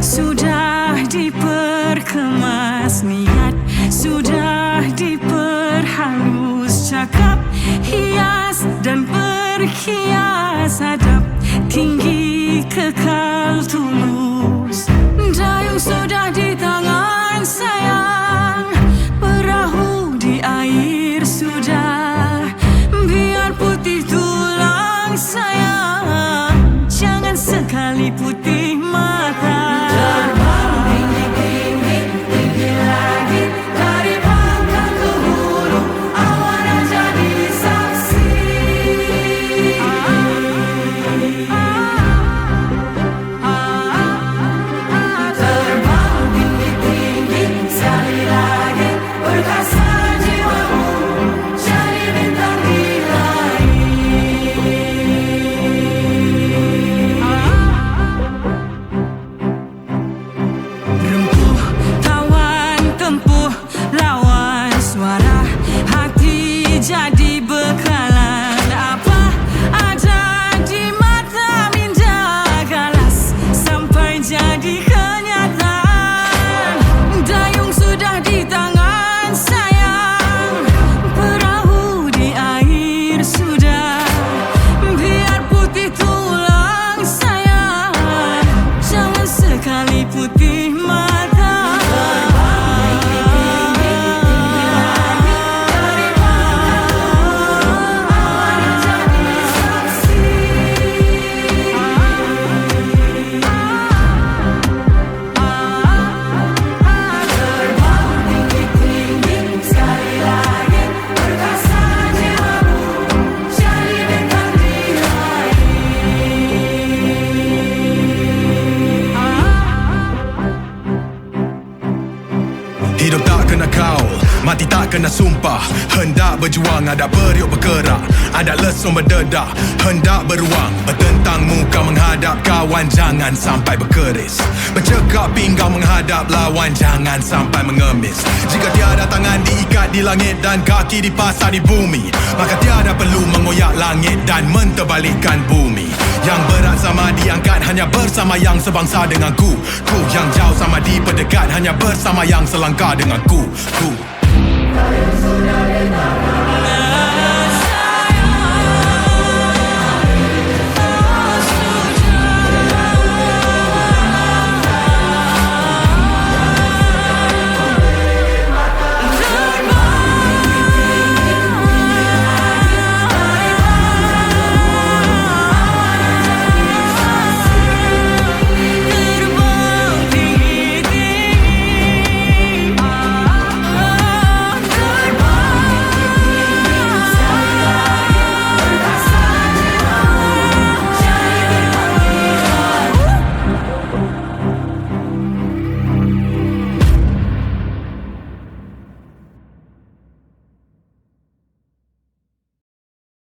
Sudah diperkemas niat, sudah diperhalus cakap, hias dan berhias adab, tinggi kekal tulus. Dayung sudah di tangan sayang, perahu di air sudah, biar putih tulang sayang, jangan sekali putih mata. Jadi bekalan apa ada di mata minda galas, sampai jadi kenyataan. Dayung sudah di tangan sayang, perahu di air sudah, biar putih tulang sayang, jangan sekali putih mata. Hidup tak kena kaul, mati tak kena sumpah. Hendak berjuang, ada periuk bergerak, ada lesung berdedah. Hendak beruang, bertentang muka menghadap kawan, jangan sampai berkeris. Bercekap pinggang menghadap lawan, jangan sampai mengemis. Jika tiada tangan diikat di langit dan kaki dipasang di bumi, maka tiada perlu mengoyak langit dan menterbalikkan bumi. Yang berat sama diangkat hanya bersama yang sebangsa denganku. Ku yang jauh sama diperdekat, dekat hanya bersama yang selangkah denganku. Dayung sudah di tangan